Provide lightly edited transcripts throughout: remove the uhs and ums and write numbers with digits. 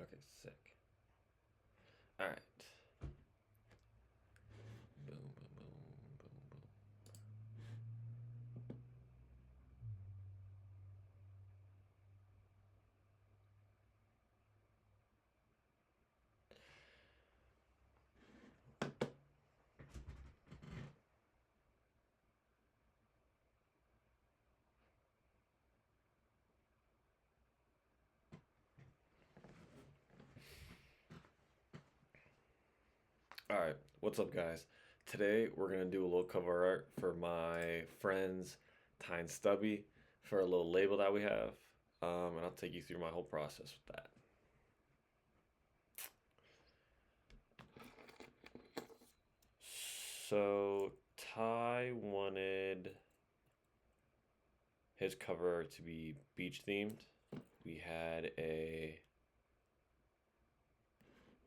Okay, sick. All right. Boom, boom, boom, boom, boom. All right, what's up, guys? Today we're gonna do a little cover art for my friend's Tyne Stubby for a little label that we have, and I'll take you through my whole process with that. So Ty wanted his cover art to be beach themed. We had a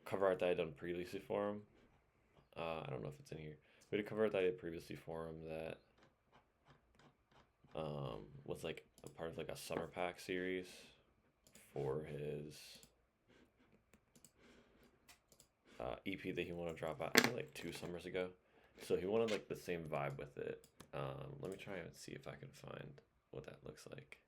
cover art that I had done previously for him. I don't know if it's in here. We had a cover art that I did previously for him that was like a part of like a summer pack series for his EP that he wanted to drop out, I think like 2 summers ago. So he wanted like the same vibe with it. Let me try and see if I can find what that looks like.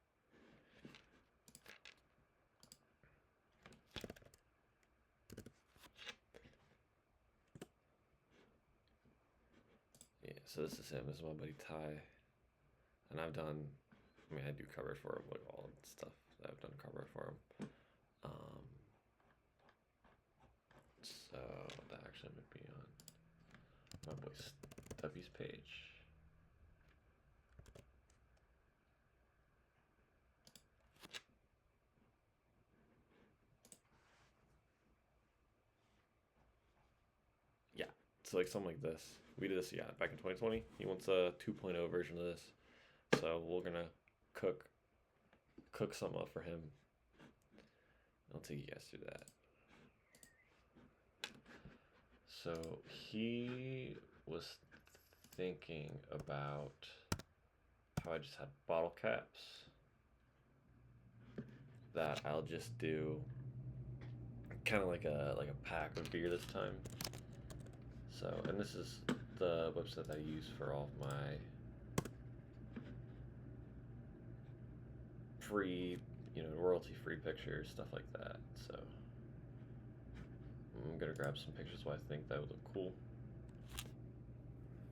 Yeah, so this is him. This is my buddy Ty, and I've done. I mean, I do cover for him, like all the stuff that I've done cover for him. Um, so that actually might be on my boy Stubby's page. Yeah, so like something like this. We did this, yeah, back in 2020. He wants a 2.0 version of this, so we're gonna cook something up for him. I'll take you guys through that. So he was thinking about how I just had bottle caps that I'll just do kind of like a pack of beer this time. So, and this is the website that I use for all of my free, royalty free pictures, stuff like that. So I'm gonna grab some pictures where I think that would look cool.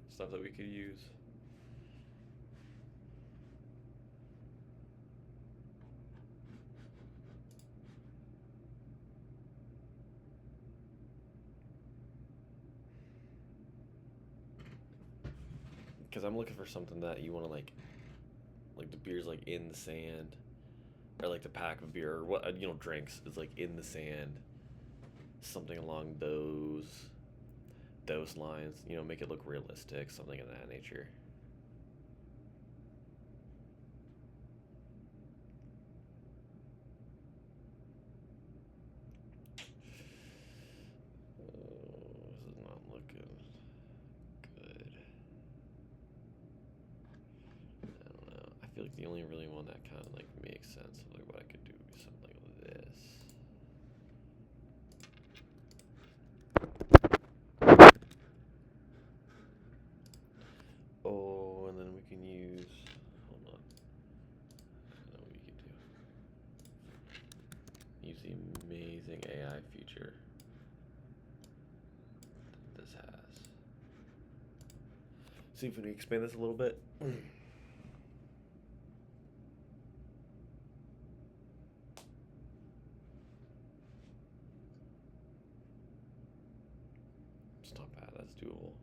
Stuff that we could use. Because I'm looking for something that you want to like the beer's like in the sand, or like the pack of beer, or what drinks is like in the sand, something along those lines. Make it look realistic, something of that nature. This is not looking good. I don't know. I feel like the only really one that kind of like makes sense of like what I could do would be something like this. Oh, and then we can use. Hold on. I know what we could do. Use the amazing AI feature that this has. See if we can expand this a little bit. It's not bad. That's doable.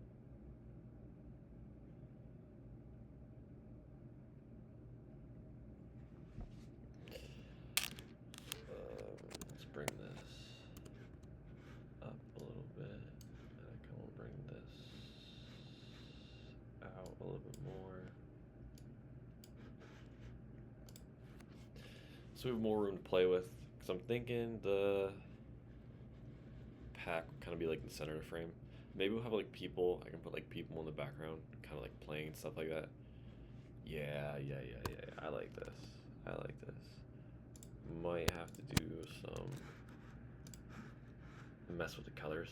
Let's bring this up a little bit. And I kind of bring this out a little bit more. So we have more room to play with. Because I'm thinking the pack will kind of be like in the center of the frame. Maybe we'll have like people. I can put like people in the background, kind of like playing and stuff like that. Yeah. I like this. I like this. Might have to do some mess with the colors.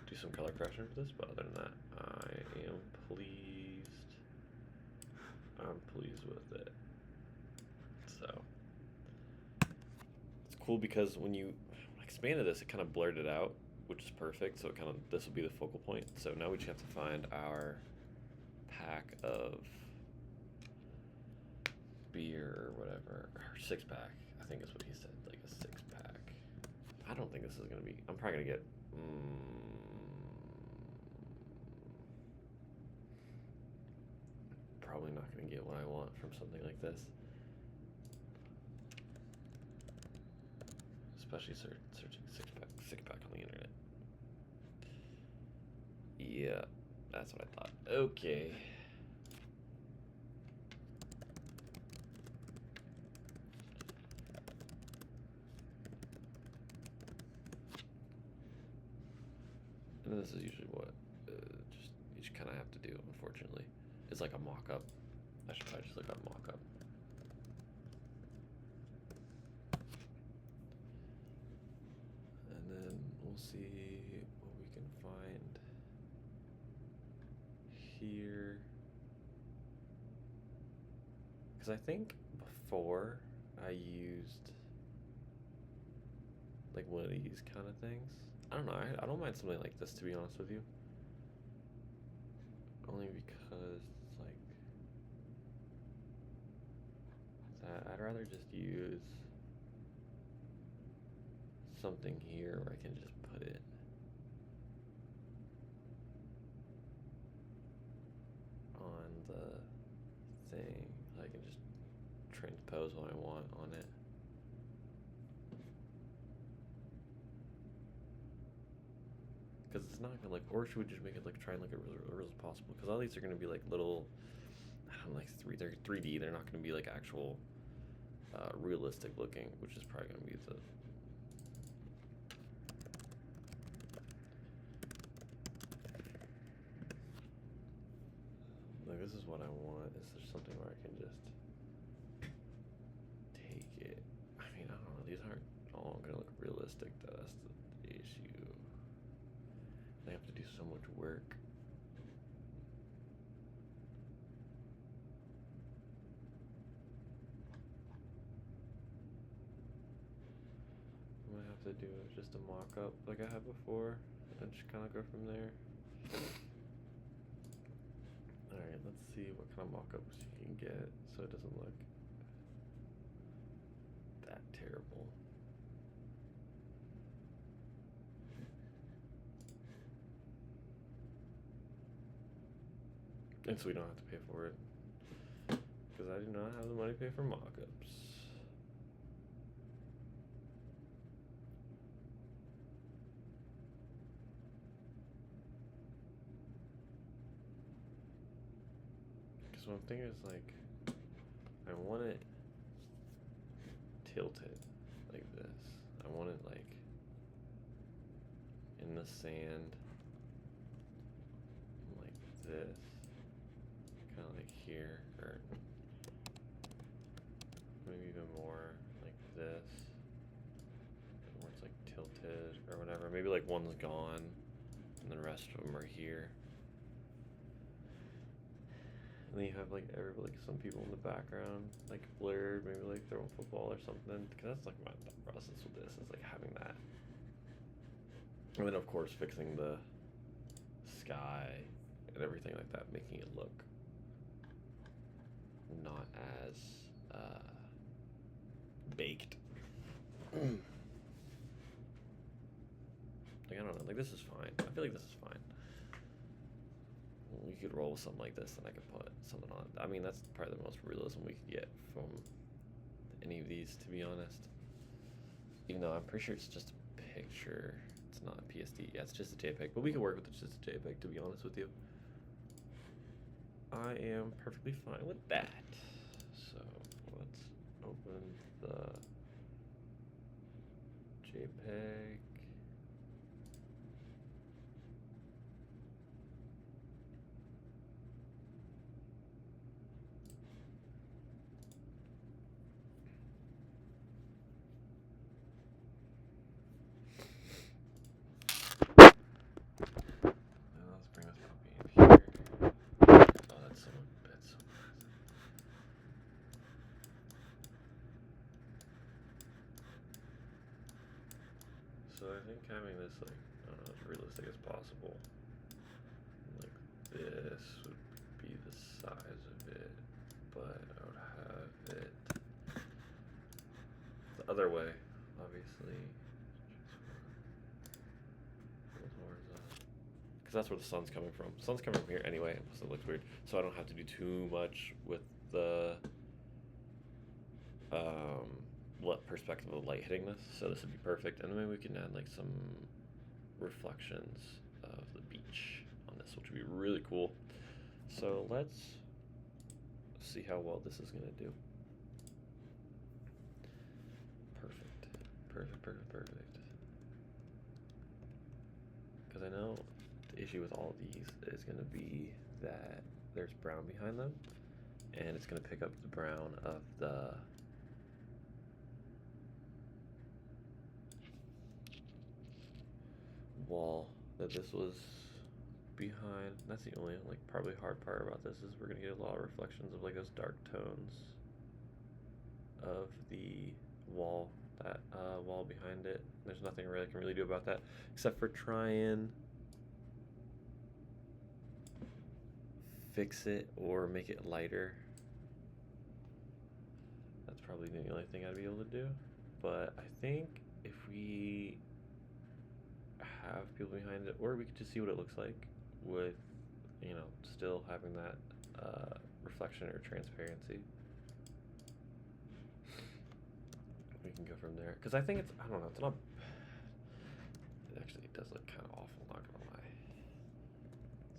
Do some color correction for this, but other than that, I am pleased. I'm pleased with it. So it's cool because when you expanded this, it kind of blurred it out, which is perfect. So it kind of, this will be the focal point. So now we just have to find our pack of beer or whatever, or 6-pack. I think is what he said, like a 6-pack. I don't think this is gonna be. I'm probably gonna get. Probably not gonna get what I want from something like this. Especially searching 6-pack on the internet. Yeah, that's what I thought. Okay. And this is usually what just you just kind of have to do. Unfortunately, it's like a mock-up. I should probably just look up mock-up. And then we'll see what we can find here. Because I think before I used like one of these kind of things. I don't know. I don't mind something like this, to be honest with you. Only because it's like I'd rather just use something here where I can just put it on the thing. I can just transpose what I want on it. Because it's not gonna like, or should we just make it like try and look at real as possible? Because all these are gonna be like little, I don't know, like they're 3D. They're not gonna be like actual realistic looking, which is probably gonna be the. Like this is what I want. Is there something where I can just take it? I mean, I don't know. These aren't all gonna look realistic. Though. That's the issue. They have to do so much work. What I have to do is just a mock-up like I had before, and just kind of go from there. Alright, let's see what kind of mock-ups you can get so it doesn't look that terrible. And so we don't have to pay for it. Because I do not have the money to pay for mock-ups. Because what I'm thinking is like, I want it tilted like this. I want it like in the sand like this. Kind of like here, or maybe even more like this, where it's like tilted or whatever. Maybe like one's gone and the rest of them are here. And then you have like some people in the background, like blurred, maybe like throwing football or something. Because that's like my thought process with this, is like having that. And then of course fixing the sky and everything like that, making it look not as baked. Like I don't know, like this is fine. I feel like this is fine. We could roll with something like this, and I could put something on it. I mean, that's probably the most realism we could get from any of these, to be honest. Even though I'm pretty sure it's just a picture. It's not a PSD. Yeah, it's just a JPEG. But we can work with it just a JPEG, to be honest with you. I am perfectly fine with that. So let's open the JPEG. So I think having this like, I don't know, as realistic as possible. Like this would be the size of it, but I would have it the other way, obviously. Because that's where the sun's coming from. The sun's coming from here anyway, plus it looks weird. So I don't have to do too much with the perspective of light hitting this. So this would be perfect. And then maybe we can add like some reflections of the beach on this, which would be really cool. So let's see how well this is going to do. Perfect. Perfect, perfect, perfect. Because I know the issue with all of these is going to be that there's brown behind them, and it's going to pick up the brown of the wall that this was behind. That's the only like probably hard part about this, is we're gonna get a lot of reflections of like those dark tones of the wall, that wall behind it. There's nothing really I can really do about that except for try and fix it or make it lighter. That's probably the only thing I'd be able to do. But I think if we have people behind it, or we could just see what it looks like with, you know, still having that reflection or transparency. We can go from there. Because I think it's, I don't know, it's not, actually it does look kind of awful, not gonna lie.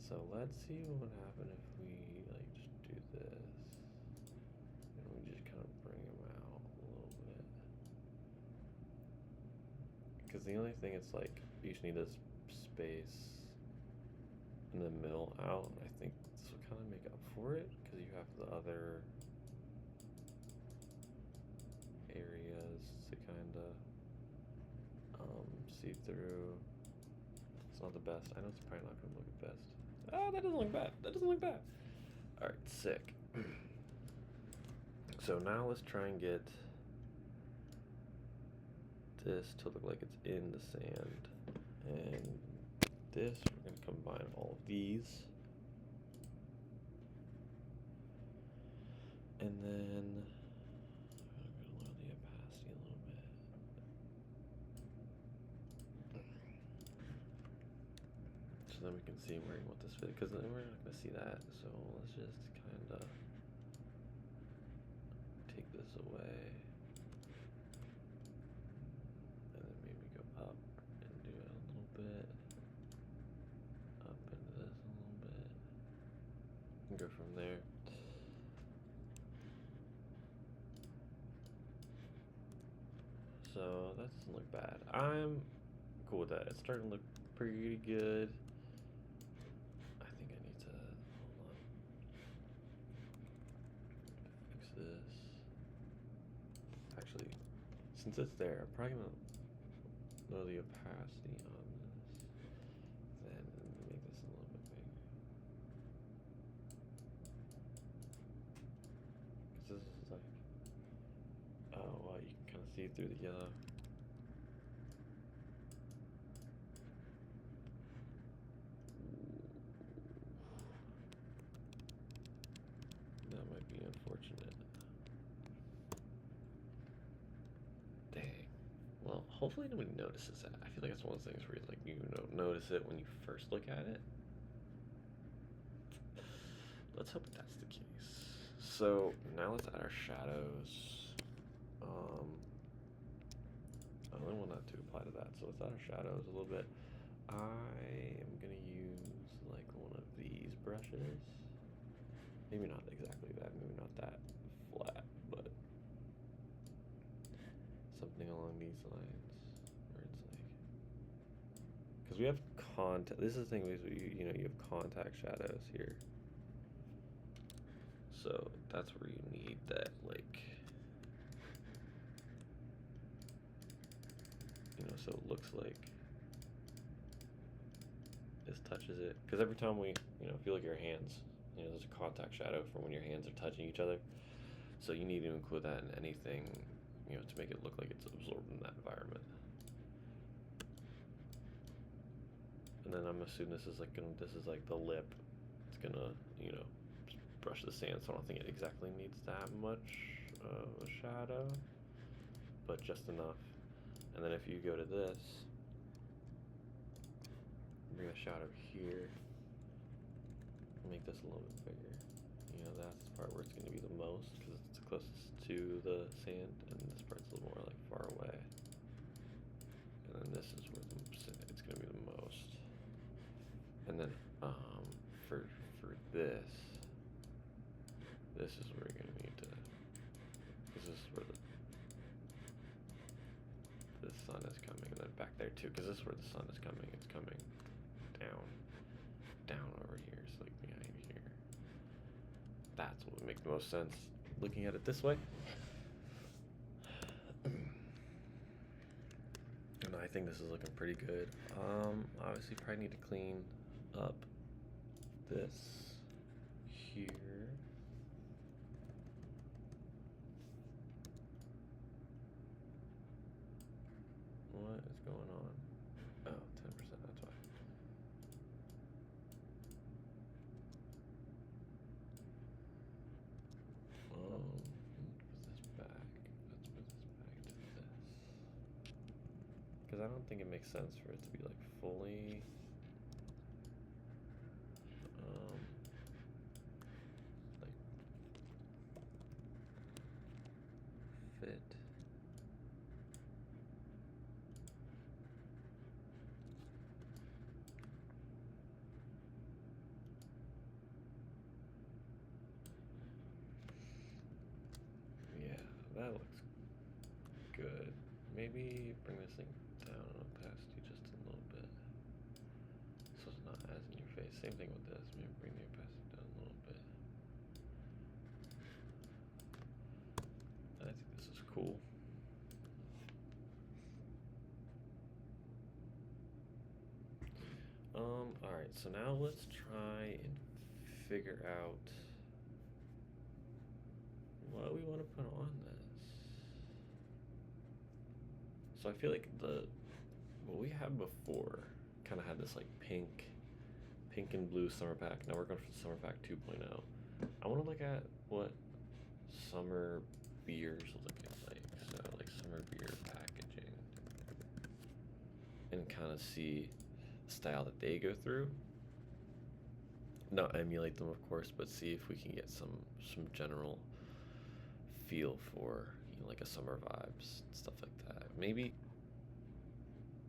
So let's see what would happen if we like just do this. And we just kind of bring them out a little bit. Because the only thing it's like, you just need this space in the middle out. I think this will kind of make up for it, because you have the other areas to kind of see through. It's not the best. I know it's probably not going to look the best. Oh, that doesn't look bad. That doesn't look bad. All right, sick. So now let's try and get this to look like it's in the sand. And this, we're going to combine all of these. And then I'm going to lower the opacity a little bit. So then we can see where you want this fit, because then we're not going to see that. So let's just kind of take this away. And then maybe go up and do it a little bit. Up into this a little bit. And go from there. So that doesn't look bad. I'm cool with that. It's starting to look pretty good. I think I need to, hold on, fix this. Actually, since it's there, I'm probably gonna lower the opacity on this, then make this a little bit bigger. Because this is like, oh wow, you can kind of see through the yellow. That might be unfortunate. Dang. Well, hopefully nobody notices that. I feel like it's one of those things where like you don't notice it when you first look at it. Let's hope that's the case. So now let's add our shadows. I only want that to apply to that, so let's add our shadows a little bit. I am gonna use like one of these brushes. Maybe not exactly that, maybe not that flat, but something along these lines, where it's like, because we have contact. This is the thing, is you know, you have contact shadows here. So that's where you need that, like, you know, so it looks like this touches it. Because every time we, you know, feel like your hands, you know, there's a contact shadow for when your hands are touching each other. So you need to include that in anything, you know, to make it look like it's absorbed in that environment. and then I'm assuming this is like the lip. It's gonna, you know, brush the sand, so I don't think it exactly needs that much of a shadow, but just enough. And then if you go to this, bring the shadow here, make this a little bit bigger. You know, that's the part where it's going to be the most because it's the closest to the sand, and this part's a little more like far away. And then this is where it's going to be the most. And then for this is where you're going to need to. This is where the sun is coming, and then back there too, because this is where the sun is coming. It's coming down over here, so like behind here. That's what would make the most sense looking at it this way. And I think this is looking pretty good. Obviously probably need to clean up this here. What is going on? Oh, 10%, that's why. Put this back. Let's put this back to this. Because I don't think it makes sense for it to be like fully like fit. Yeah, that looks good. Maybe bring this thing down on opacity just a little bit, so it's not as in your face. Same thing with this. Maybe bring the opacity down a little bit. I think this is cool. Alright, so now let's try and figure out what we want to put on this. So I feel like what we had before kind of had this like pink and blue summer pack. Now we're going for summer pack 2.0. I want to look at what summer beers look like. So like summer beer packaging, and kind of see the style that they go through. Not emulate them, of course, but see if we can get some general feel for, you know, like a summer vibes, stuff like that. Maybe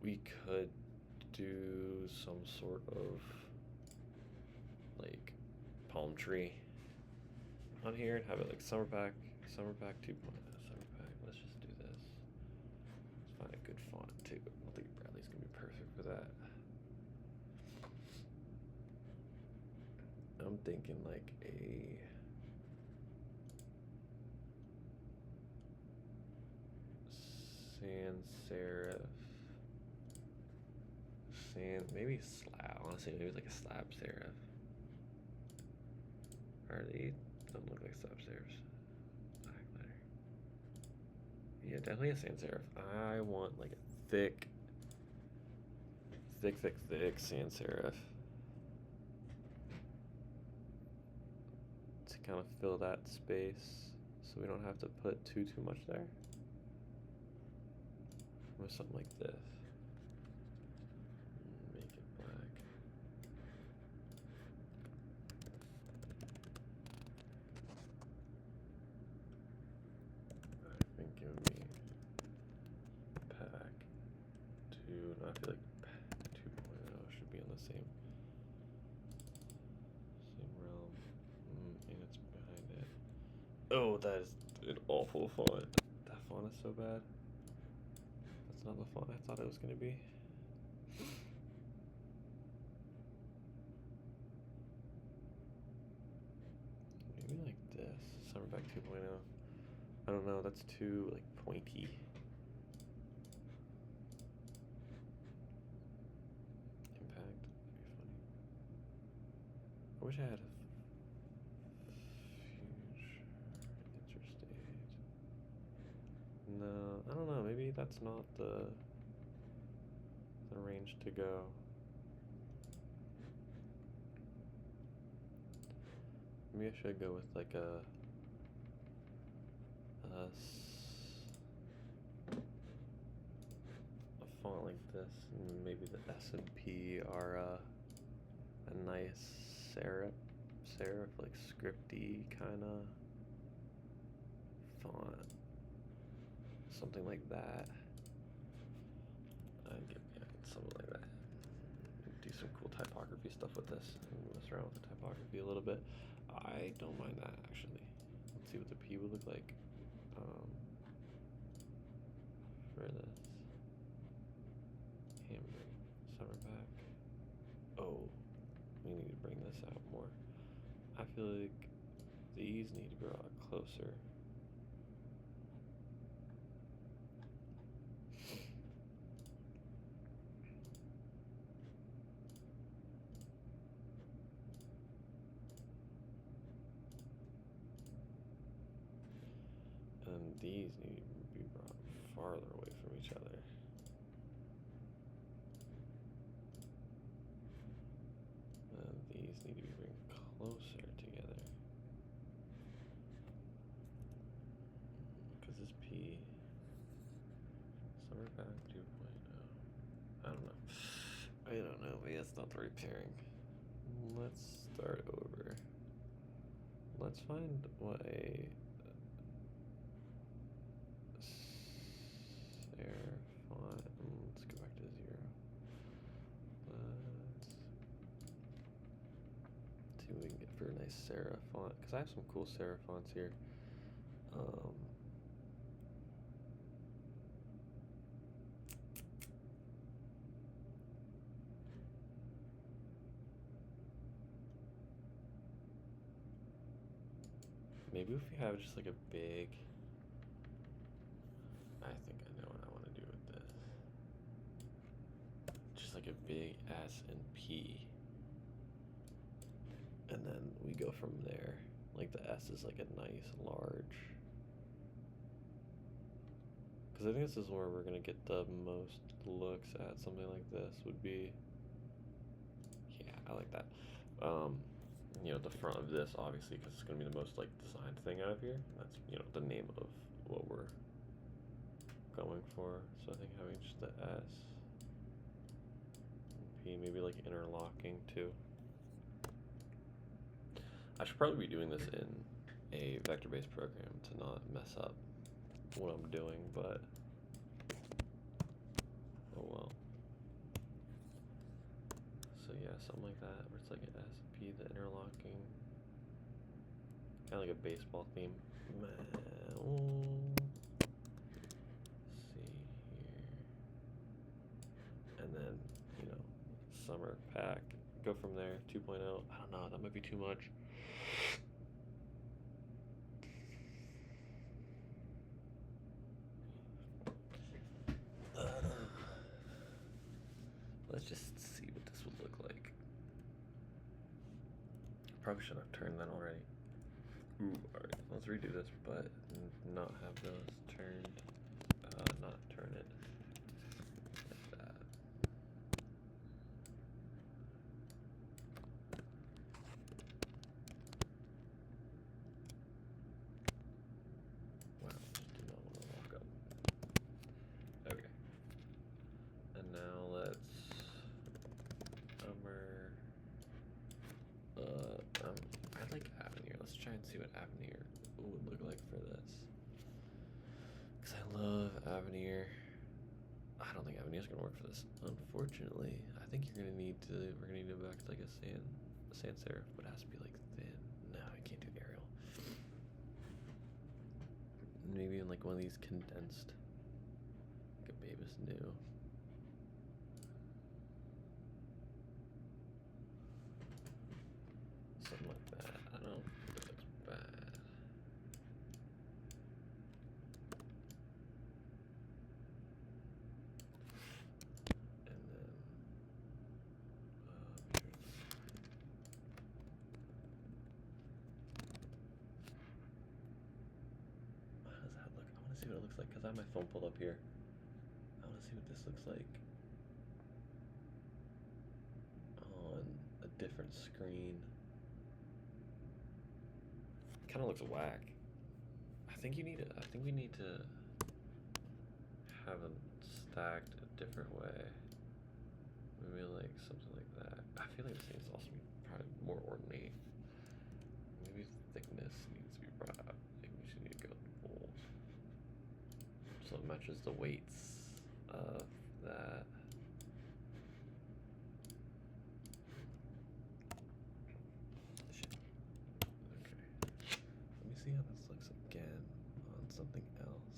we could do some sort of like palm tree on here and have it like summer pack 2.0, summer pack. Let's just do this. Let's find a good font too. I don't think Bradley's gonna be perfect for that. I'm thinking like a maybe slab. Honestly, maybe like a slab serif. Or they don't look like slab serifs. Black letter. Yeah, definitely a sans serif. I want like a thick sans serif to kind of fill that space, so we don't have to put too much there. Or something like this. Make it black. I think give me pack 2. No, I feel like pack 2.0 should be on the same realm. And it's behind it. Oh, that is an awful font. That font is so bad. That's not the font I thought it was going to be. Maybe like this. Summer pack 2.0. I don't know, that's too like pointy. Impact. Funny. I wish I had a future interstate. No, I don't know. Maybe that's not the range to go. Maybe I should go with like a font like this, and maybe the S and P are a nice serif like scripty kind of font, something like that. Something like that. Do some cool typography stuff with this, and mess around with the typography a little bit. I don't mind that actually. Let's see what the P would look like for this. Hamburg summer pack. Oh, we need to bring this out more. I feel like these need to grow out closer. And these need to be brought farther away from each other. And these need to be brought closer together. Because this P, summer pack 2.0. I don't know. I don't know, but yeah, it's not the right pairing. Let's start over. Let's find what a serif font. Let's go back to 0. Let's see what we can get for a nice serif font, because I have some cool serif fonts here. Maybe if we have just like a big, I think I know what I want to do with this. Just like a big S and P. And then we go from there. Like the S is like a nice large. Because I think this is where we're going to get the most looks at something like this would be. Yeah, I like that. You know, the front of this, obviously, because it's going to be the most, like, designed thing out of here. That's, you know, the name of what we're going for. So I think having just the S and P, maybe, like, interlocking, too. I should probably be doing this in a vector-based program to not mess up what I'm doing, but oh well. So yeah, something like that, where it's like an S and P, the interlocking. Kind of like a baseball theme. Let's see here. And then, you know, summer pack. Go from there, 2.0. I don't know, that might be too much. Let's just see what this would look like. Probably should have turned that already. Ooh, alright, let's redo this, but not have those turned, not turn it like that. Wow, just did not want to walk up. Okay. And now let's, I like Avenir. Let's try and see what Avenir would look like for this. Because I love Avenir. I don't think Avenir's gonna work for this. Unfortunately, I think we're gonna need to go back to like a sans serif, but it has to be like thin. No, I can't do Arial. Maybe in like one of these condensed, like a Babus New. Something like that. I don't think it looks bad. And then how does that look? I want to see what it looks like because I have my phone pulled up here. I want to see what this looks like on a different screen. kind of looks whack. I think we need to have them stacked a different way. Maybe like something like that. I feel like this needs to also be probably more ornate. Maybe thickness needs to be brought up. Maybe we should need to go bold. So it matches the weights of that. Okay. Let me see how this looks again on something else.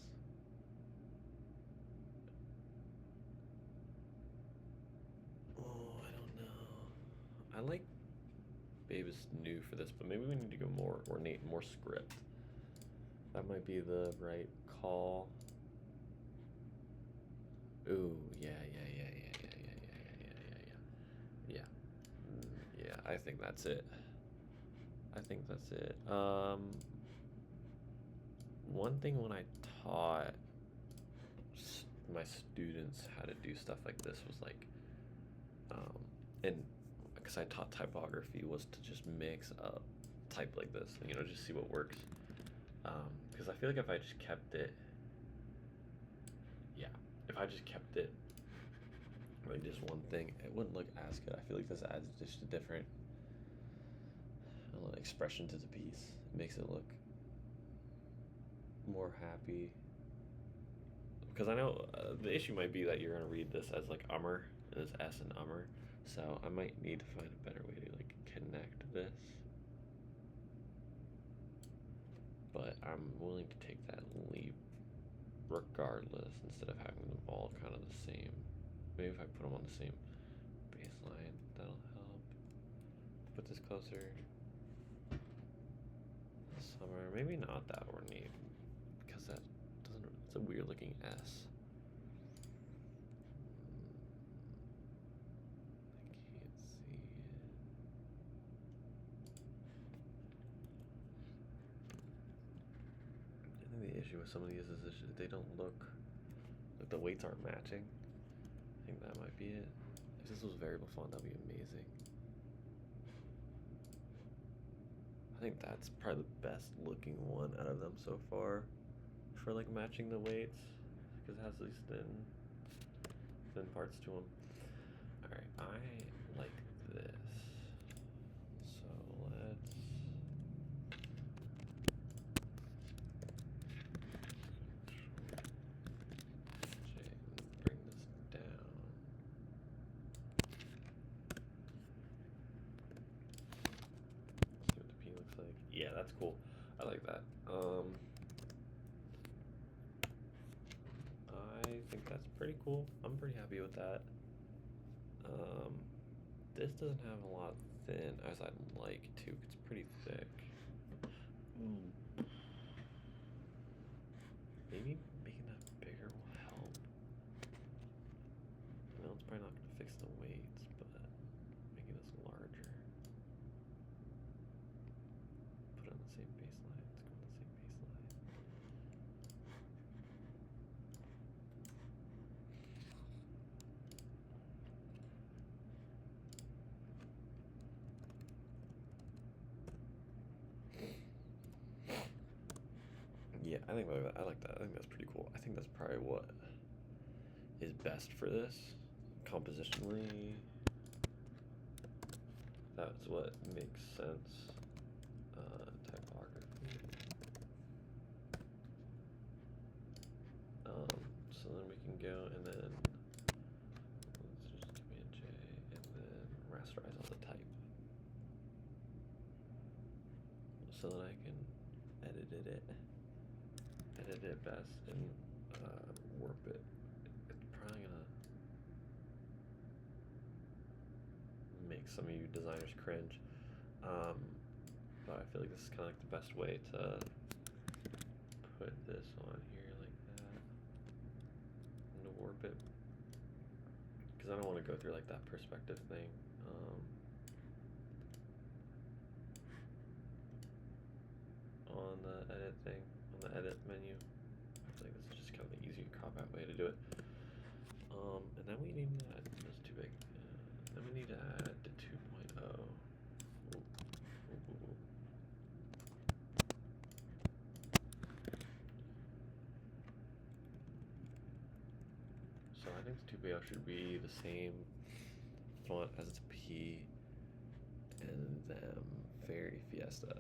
Oh, I don't know. I like Babe is new for this, but maybe we need to go more ornate, more script. That might be the right call. Ooh, yeah. Yeah, I think that's it. One thing when I taught my students how to do stuff like this was like, and because I taught typography, was to just mix up type like this, and, just see what works. Because I feel like if I just kept it, like just one thing, it wouldn't look as good. I feel like this adds just a different expression to the piece. It makes it look more happy. Because I know the issue might be that you're gonna read this as like ummer, and it's S and ummer. So I might need to find a better way to like connect this. But I'm willing to take that leap regardless, instead of having them all kind of the same. Maybe if I put them on the same baseline, that'll help. Put this closer. Summer, maybe not that ornate, because that doesn't, it's a weird looking S. I can't see it. I think the issue with some of these is they don't look like the weights aren't matching. I think that might be it. If this was variable font, that'd be amazing. I think that's probably the best looking one out of them so far for like matching the weights, because it has these thin parts to them. All right, I like this. So let's bring this down. See what the P looks like. Yeah, that's cool. I like that. I think that's pretty cool. I'm pretty happy with that. This doesn't have a lot thin as I'd like to. It's pretty thick. Maybe making that bigger will help. I know it's probably not going to fix the weights, but making this larger. Put it on the same baseline. Let's go on the same baseline. Yeah, I like that. I think that's pretty cool. I think that's probably what is best for this compositionally. That's what makes sense. Typography. So then we can go and then let's just Command J and then rasterize all the type, so that I can edit it best and warp it. It's probably gonna make some of you designers cringe, but I feel like this is kind of like the best way to put this on here like that and to warp it, because I don't want to go through like that perspective thing. On the edit thing, on the edit menu, I feel like this is just kind of the easy cop-out way to do it. And then we need to add, that's too big. Then we need to add the 2.0. I think the 2PO should be the same font as its P and then Fairy Fiesta.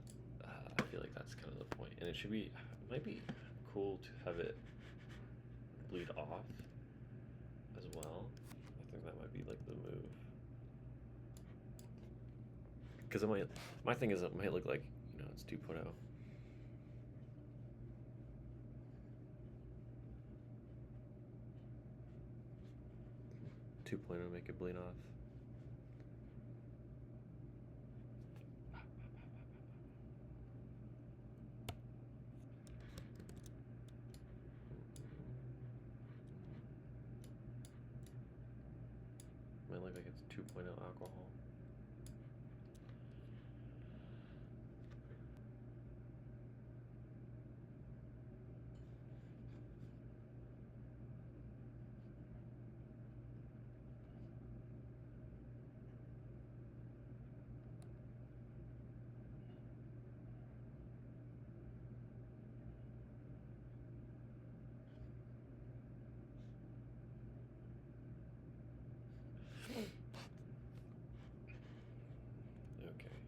I feel like that's kind of the point. And it should be, it might be cool to have it bleed off as well. I think that might be like the move. Because it might, my thing is it might look like, you know, it's 2.0. 2.0 make it bleed off. Might look like it's 2.0 alcohol. Okay.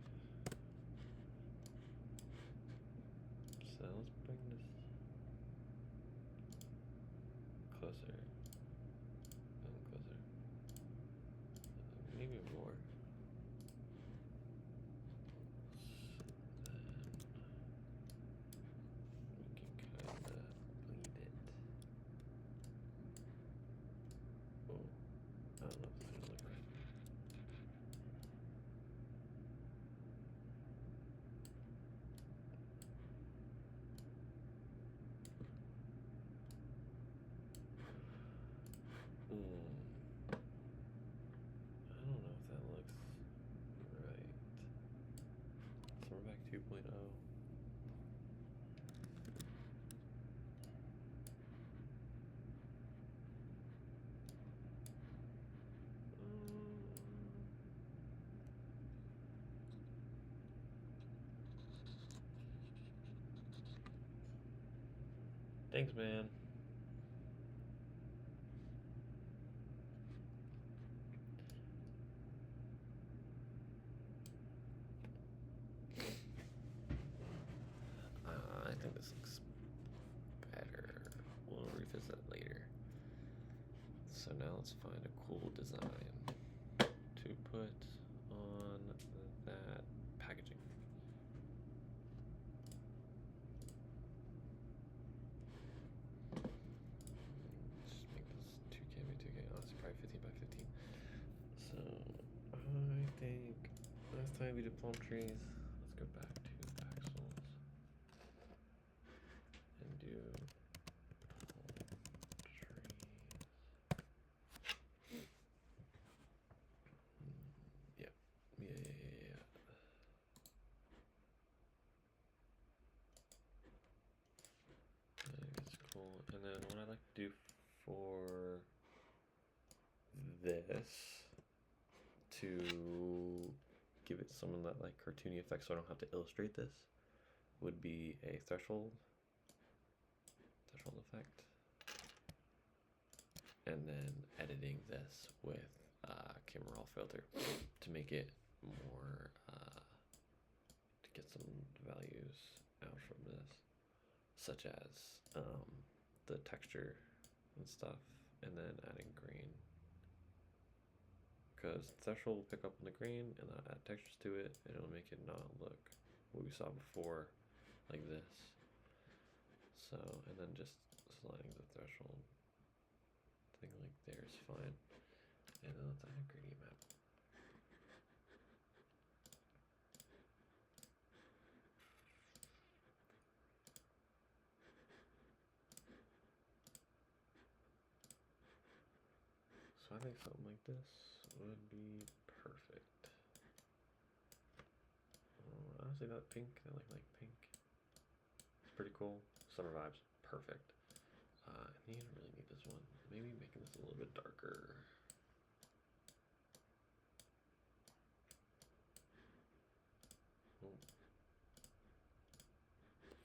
So let's bring this closer and closer. Maybe more. So then we can kind of bleed it. Oh, I don't know if it's gonna look right. I don't know if that looks right. So we're back 2.0. Thanks, man. I think this looks better. We'll revisit later. So now let's find a cool design to put on that packaging. Just make this 2K by 2K. Honestly, probably 15 by 15. So I think last time we did palm trees. Let's go back to axles and do palm trees. Yeah. I think it's cool. And then what I like to do for this to give it some of that like cartoony effect so I don't have to illustrate this would be a threshold effect. And then editing this with camera raw filter to make it more to get some values out from this, such as the texture and stuff, and then adding green, because threshold will pick up on the green and then I'll add textures to it and it'll make it not look what we saw before like this. So, and then just sliding the threshold thing like there is fine. And then let's add a gradient map. So I think something like this would be perfect. Honestly, that pink, I like pink. It's pretty cool. Summer vibes, perfect. And you don't really need this one. Maybe making this a little bit darker. Oh.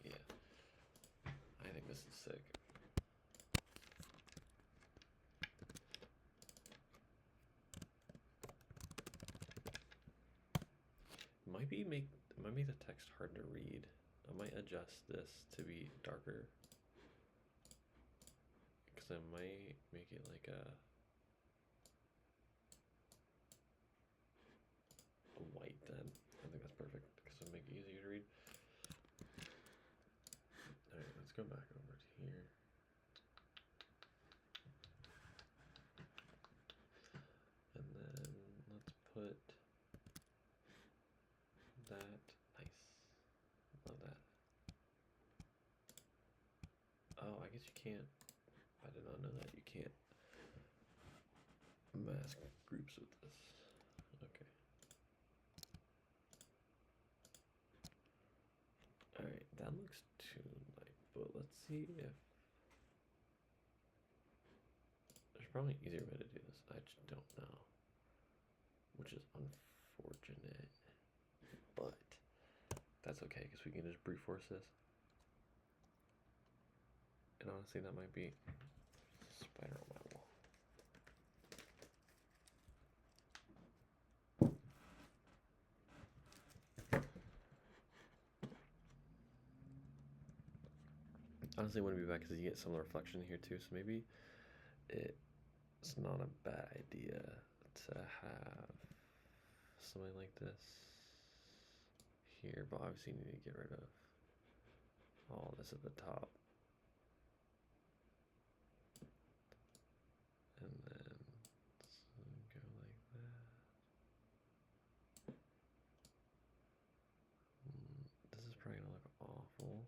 Yeah, I think this is sick. might make the text hard to read. I might adjust this to be darker. Because I might make it like a white then. I think that's perfect because it'll make it easier to read. Alright, let's go back over to here. And then let's put that. Nice. Love that. Oh, I guess you can't. I did not know that you can't mask groups with this. Okay. Alright, that looks too light, but let's see if there's probably an easier way to do this. I just don't know. Which is unfortunate. But that's okay because we can just brute force this. And honestly, that might be a spider on my wall. Honestly, I wouldn't be bad because you get some reflection here too, so maybe it's not a bad idea to have something like this here, but obviously you need to get rid of all this at the top. And then go like that. This is probably gonna look awful,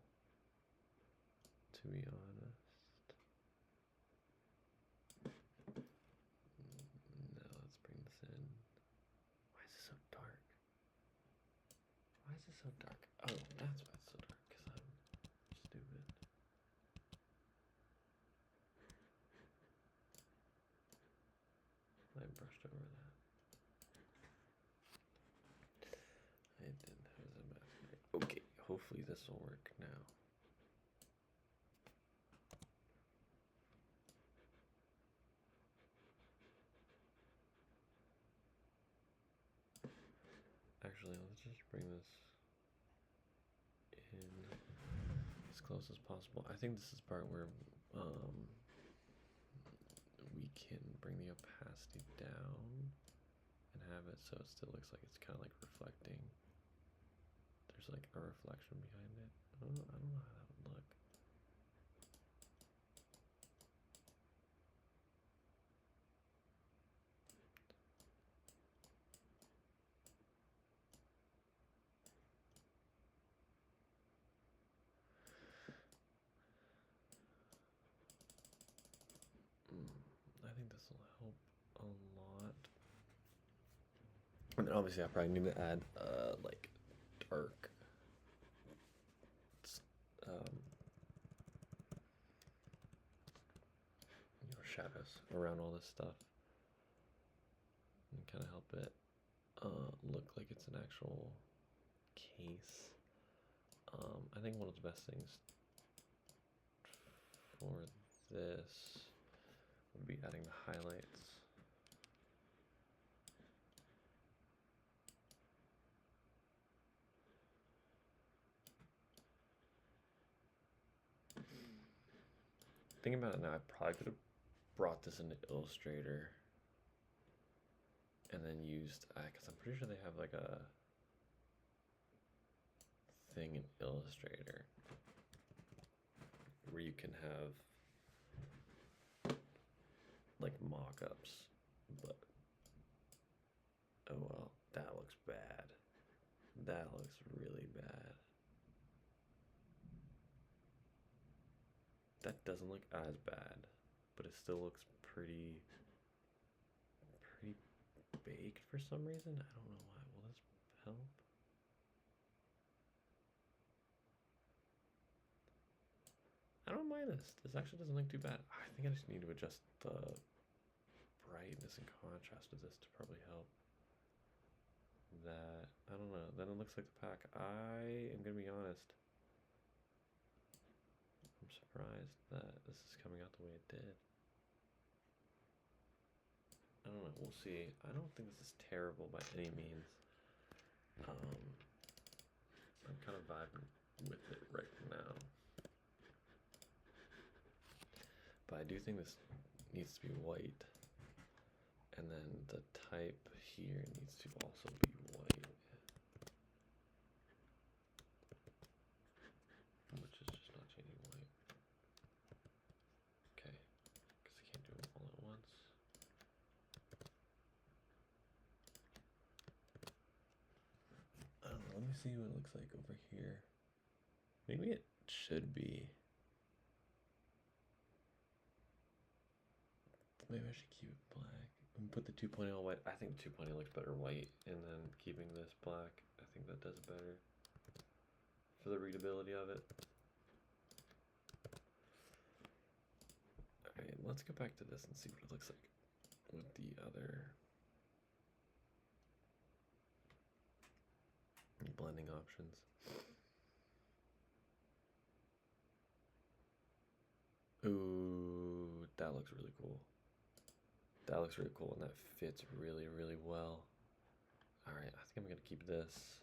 to be honest. No, let's bring this in. Why is it so dark? Why is it so dark? Oh, that's why it's so dark, because I'm stupid. I brushed over that. I didn't have a mask. Okay, hopefully this will work now. Actually, let's just bring this in as close as possible. I think this is the part where we can bring the opacity down and have it so it still looks like it's kind of like reflecting. There's like a reflection behind it. I don't know how that would look. I think this will help a lot. And then obviously I probably need to add like dark shadows around all this stuff and kind of help it look like it's an actual case. I think one of the best things for this would be adding the highlights. Thinking about it now, I probably could have brought this into Illustrator and then used, because I'm pretty sure they have like a thing in Illustrator where you can have like mock-ups, but oh well, that looks bad. That looks really bad. That doesn't look as bad, but it still looks pretty baked for some reason. I don't know why. Will this help? I don't mind this. This actually doesn't look too bad. I think I just need to adjust the brightness and contrast of this to probably help. That, I don't know. Then it looks like the pack. I am gonna be honest. I'm surprised that this is coming out the way it did. I don't know. We'll see. I don't think this is terrible by any means. I'm kind of vibing with it right now. But I do think this needs to be white. And then the type here needs to also be white. Which is just not changing white. Okay, because I can't do them all at once. I don't know, let me see what it looks like over here. Maybe it should be. Maybe I should keep it black and put the 2.0 white. I think 2.0 looks better white, and then keeping this black, I think that does it better for the readability of it. Alright, let's go back to this and see what it looks like with the other blending options. Ooh, that looks really cool. That looks really cool, and that fits really, really well. Alright, I think I'm gonna keep this.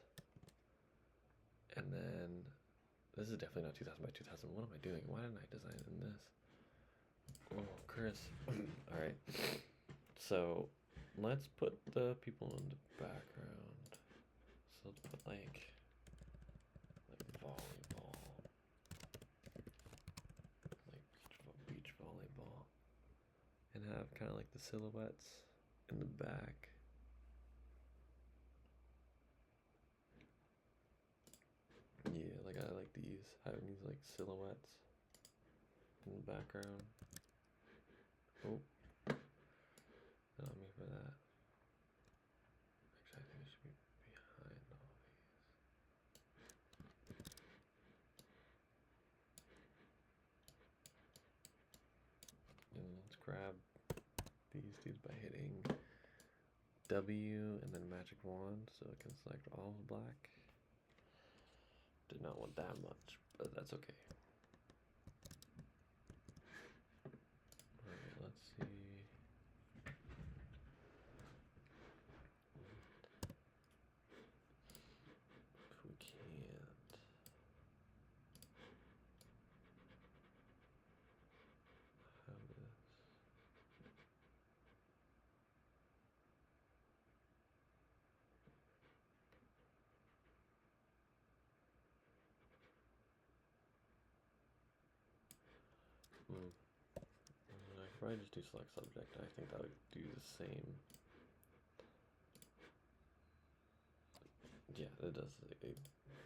And then, this is definitely not 2000 by 2000. What am I doing? Why didn't I design it in this? Oh, Chris. Alright, so let's put the people in the background. So let's put like volleyball. Like beach volleyball. And have kind of like the silhouettes in the back. Yeah, like I like these, having these like silhouettes in the background. Oh, not me for that. Actually, I think it should be behind all these. And let's grab these dudes by hitting W and then magic wand so it can select all of black. Did not want that much, but that's okay. Alright, let's see. If we can't. Have this. I could probably just do select subject. I think that would do the same. Yeah, it does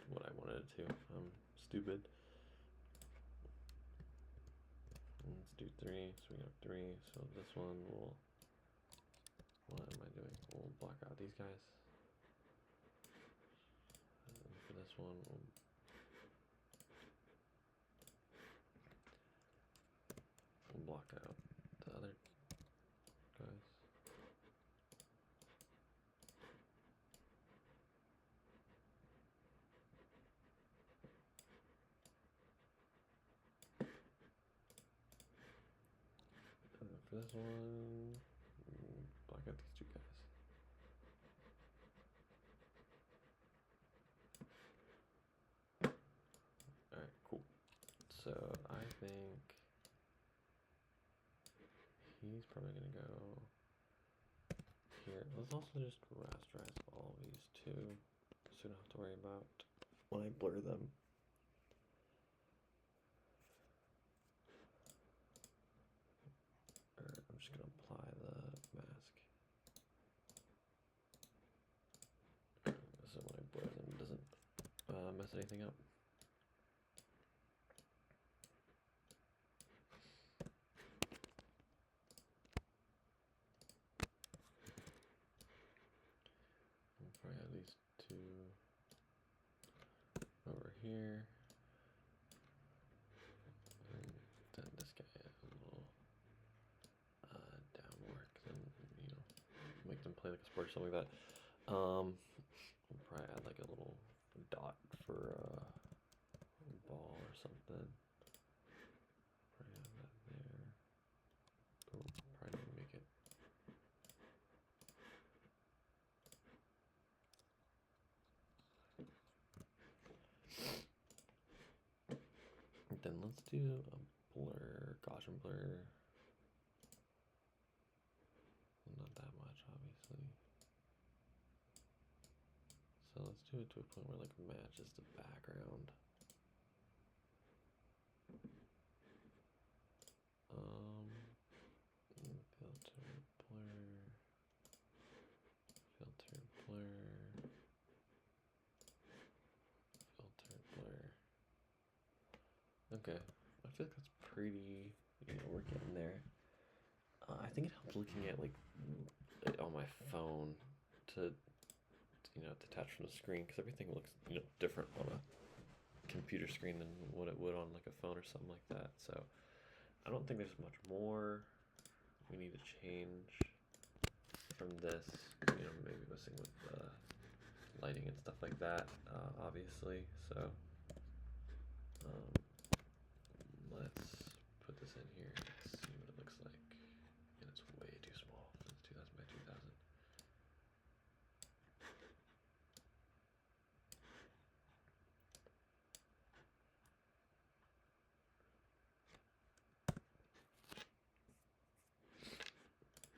what I wanted it to. I'm stupid. Let's do 3. So we have 3. So this one will. What am I doing? We'll block out these guys. And for this one, we'll block out the other guys. And for this one, block out these 2 guys. Alright, cool. So I think he's probably gonna go here. Let's also just rasterize all these too, so we don't have to worry about when I blur them. I'm just gonna apply the mask. So when I blur them, it doesn't mess anything up. We'll probably have these 2 over here. And then this guy has a little down work, and make them play like a sport or something like that. We'll probably add like a little dot for a ball or something. Probably have that there. Oh, probably need to make it. And let's do a blur, Gaussian blur. Not that much, obviously. So let's do it to a point where like matches the background. Filter blur, filter blur, filter blur. Okay, I feel like that's pretty, we're getting there. I think it helps looking at like on my phone to detach from the screen, because everything looks different on a computer screen than what it would on like a phone or something like that. So I don't think there's much more we need to change from this. Maybe messing with lighting and stuff like that, obviously. So let's put this in here and see what it looks like. And it's way too small for 2000 by 2000.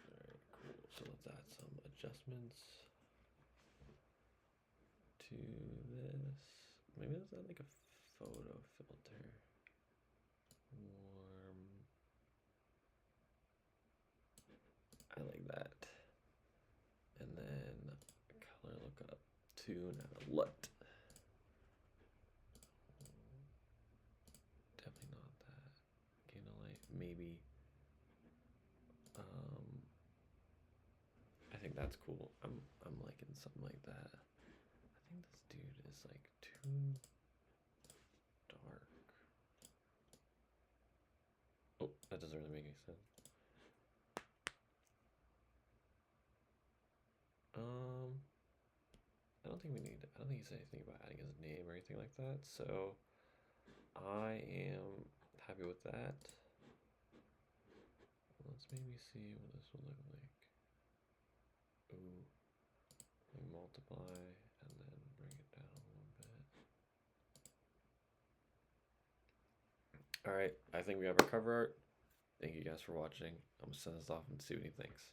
Alright, cool. So let's add some adjustments to this. Maybe let's add like a photo filter. Warm. I like that. And then color lookup to now LUT. Definitely not that. Candlelight, maybe. I think that's cool. I'm liking something like that. I think this dude is like too dark. Oh, that doesn't really make any sense. I don't think he said anything about adding his name or anything like that, so I am happy with that. Let's maybe see what this will look like. Ooh, we multiply and then bring it down a little bit. All right, I think we have our cover art. Thank you guys for watching. I'm gonna send this off and see what he thinks.